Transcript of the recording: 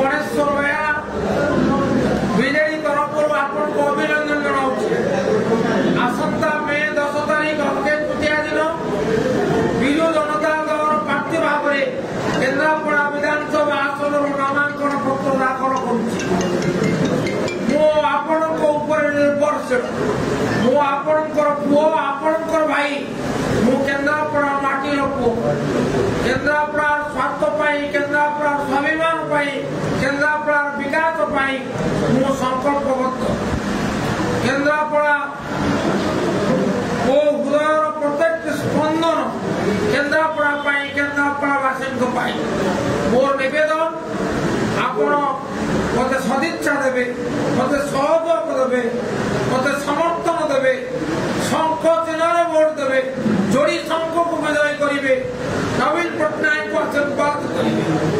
गणेश्वर बेहरा विजेडी तरफ आपको अभिनंदन जनाऊँ। आसंता मे 10 तारीख अक्षय तृतीया दिन विजु जनता दल प्रार्थी भाव में केन्द्रापड़ा विधानसभा आसन नामांकन पत्र दाखल निर्भरशील मुझर पुओ आपणकर भाई मु केन्द्रापड़ा माटीर पुओ केन्द्रापड़ा स्वार्थ केन्द्रापड़ा स्वाभिमान केन्द्रापड़ा विकास मु संकल्पबद्ध केन्द्रापड़ा मो हृदय प्रत्येक स्पंदन केन्द्रापड़ा केन्द्रापड़ावासी मोर निवेदन आपण मत सदिच्छा देवे मत सहयोग देवे मत समर्थन देवे शंख चिन्ह भोट देवे जोड़ी शंख को विजय करेंगे नवीन पट्टनायक को आशीर्वाद करेंगे।